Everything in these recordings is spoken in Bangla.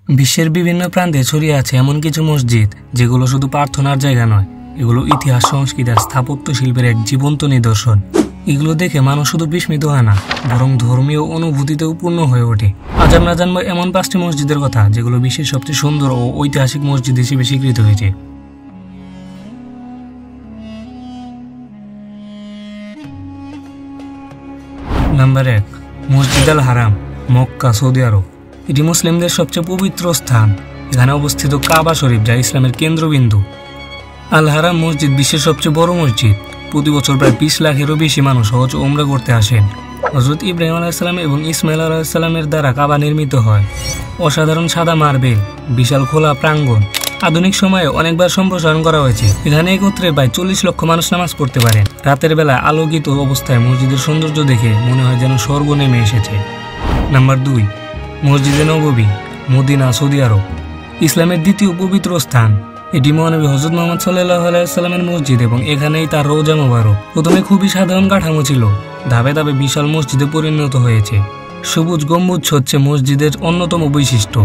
বিশ্বের বিভিন্ন প্রান্তে ছড়িয়ে আছে এমন কিছু মসজিদ যেগুলো শুধু প্রার্থনার জায়গা নয়, এগুলো ইতিহাস, সংস্কৃতি আর স্থাপত্য শিল্পের এক জীবন্ত নিদর্শন। এগুলো দেখে মানুষ শুধু বিস্মিত হয় না, বরং ধর্মীয় অনুভূতিতেও পূর্ণ হয়ে ওঠে। আজ আমরা জানবো এমন 5টি মসজিদের কথা যেগুলো বিশ্বের সবচেয়ে সুন্দর ও ঐতিহাসিক মসজিদ হিসেবে স্বীকৃত হয়েছে। নাম্বার 1, মসজিদ আল হারাম, মক্কা, সৌদি আরব। এটি মুসলিমদের সবচেয়ে পবিত্র স্থান। এখানে অবস্থিত কাবা শরীফ, যা ইসলামের কেন্দ্রবিন্দু। আল হারাম মসজিদ বিশ্বের সবচেয়ে বড় মসজিদ। প্রতি বছর প্রায় 20 লাখেরও বেশি মানুষ হজ ও উমরা করতে আসেন। হযরত ইব্রাহিম আলাইহিসসালাম এবং ইসমাইল আলাইহিসসালামের দ্বারা কাবা নির্মিত হয়। অসাধারণ সাদা মার্বেল, বিশাল খোলা প্রাঙ্গণ। আধুনিক সময়ে অনেকবার সম্প্রসারণ করা হয়েছে। এখানে একত্রে প্রায় 40 লক্ষ মানুষ নামাজ পড়তে পারেন। রাতের বেলা আলোকিত অবস্থায় মসজিদের সৌন্দর্য দেখে মনে হয় যেন স্বর্গ নেমে এসেছে। নাম্বার 2, মসজিদে নববী, মদিনা, সৌদি আরব। ইসলামের দ্বিতীয় পবিত্র স্থান। এটি মহানবী হযরত মুহাম্মদ সাল্লাল্লাহু আলাইহি ওয়াসাল্লামের মসজিদ এবং এখানেই তার রওজা মোবারক। প্রথমে খুবই সাধারণ কাঠামো ছিল, ধাপে ধাপে বিশাল মসজিদে পরিণত হয়েছে। সবুজ গম্বুজ হচ্ছে মসজিদের অন্যতম বৈশিষ্ট্য।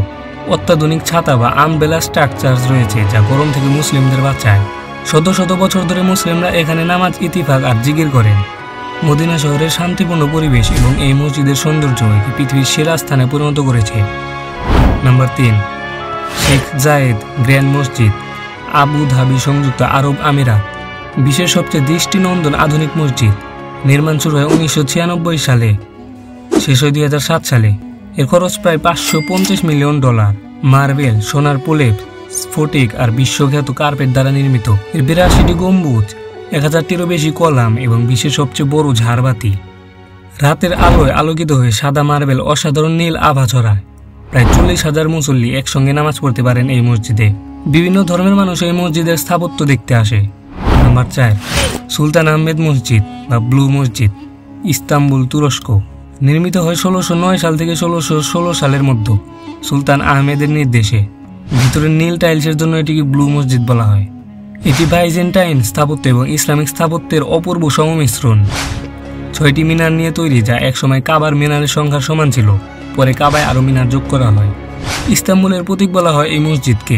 অত্যাধুনিক ছাতা বা আমবেলা স্ট্রাকচার রয়েছে, যা গরম থেকে মুসলিমদের বাঁচায়। শত শত বছর ধরে মুসলিমরা এখানে নামাজ, ইতিফাক আর জিকির করেন। মদিনা শহরের শান্তিপূর্ণ পরিবেশ এবং এই মসজিদের সৌন্দর্য একে পৃথিবীর সেরা স্থানে পরিণত করেছে। নাম্বার 3, শেখ জায়েদ গ্র্যান্ড মসজিদ, আবু ধাবি, সংযুক্ত আরব আমিরাত। বিশ্বের সবচেয়ে দৃষ্টিনন্দন আধুনিক মসজিদ। নির্মাণ শুরু হয় 1996 সালে, শেষ হয় 2007 সালে। এর খরচ প্রায় $550 মিলিয়ন। মার্বেল, সোনার প্রলেপ, স্ফটিক আর বিশ্বখ্যাত কার্পেট দ্বারা নির্মিত। এর 82টি গম্বুজ, 1000টিরও বেশি কলাম এবং বিশ্বের সবচেয়ে বড় ঝাড়বাতি। রাতের আলোয় আলোকিত হয়ে সাদা মার্বেল অসাধারণ নীল আভা ছড়ায়। প্রায় 40,000 মুসল্লি একসঙ্গে নামাজ পড়তে পারেন এই মসজিদে। বিভিন্ন ধর্মের মানুষ এই মসজিদের স্থাপত্য দেখতে আসে। নাম্বার 4, সুলতান আহমেদ মসজিদ বা ব্লু মসজিদ, ইস্তাম্বুল, তুরস্ক। নির্মিত হয় 1609 সাল থেকে 1616 সালের মধ্যে সুলতান আহমেদের নির্দেশে। ভিতরের নীল টাইলসের জন্য এটিকে ব্লু মসজিদ বলা হয়। এটি বাইজেন্টাইন স্থাপত্য এবং ইসলামিক স্থাপত্যের অপূর্ব সংমিশ্রণ। 6টি মিনার নিয়ে তৈরি, যা একসময় কাবার মিনারের সংখ্যার সমান ছিল। পরে কাবায় আরও মিনার যোগ করা হয়। ইস্তাম্বুলের প্রতীক বলা হয় এই মসজিদকে।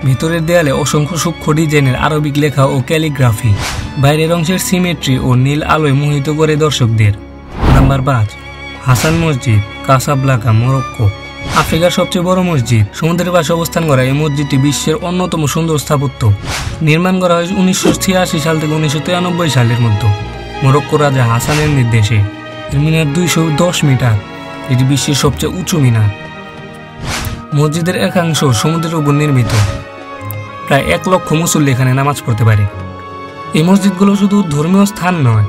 ভিতরের দেয়ালে অসংখ্য সূক্ষ্ম ডিজাইনের আরবিক লেখা ও ক্যালিগ্রাফি। বাইরের অংশের সিমেট্রি ও নীল আলোয় মোহিত করে দর্শকদের। নাম্বার 5, হাসান মসজিদ, কাসাব্লাঙ্কা, মরক্কো। আফ্রিকার সবচেয়ে বড় মসজিদ। সমুদ্রের পাশে অবস্থান করা এই মসজিদটি বিশ্বের অন্যতম সুন্দর স্থাপত্য। নির্মাণ করা হয় 1986 সাল থেকে 1993 সালের মধ্যে মরক্কো রাজা হাসানের নির্দেশে। এর মিনার 210 মিটার। এটি বিশ্বের সবচেয়ে উঁচু মিনার। মসজিদের একাংশ সমুদ্রের উপর নির্মিত। প্রায় 1 লক্ষ মুসল্লি এখানে নামাজ পড়তে পারে। এই মসজিদগুলো শুধু ধর্মীয় স্থান নয়,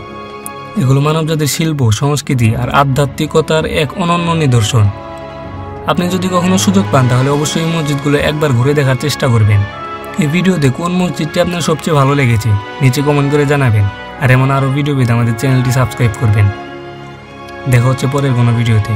এগুলো মানবজাতির শিল্প, সংস্কৃতি আর আধ্যাত্মিকতার এক অনন্য নিদর্শন। আপনি যদি কখনো সুযোগ পান তাহলে অবশ্যই এই মসজিদগুলো একবার ঘুরে দেখার চেষ্টা করবেন। এই ভিডিওতে কোন মসজিদটি আপনার সবচেয়ে ভালো লেগেছে নিচে কমেন্ট করে জানাবেন। আর এমন আরও ভিডিও পেতে আমাদের চ্যানেলটি সাবস্ক্রাইব করবেন। দেখা হচ্ছে পরের কোনো ভিডিওতে।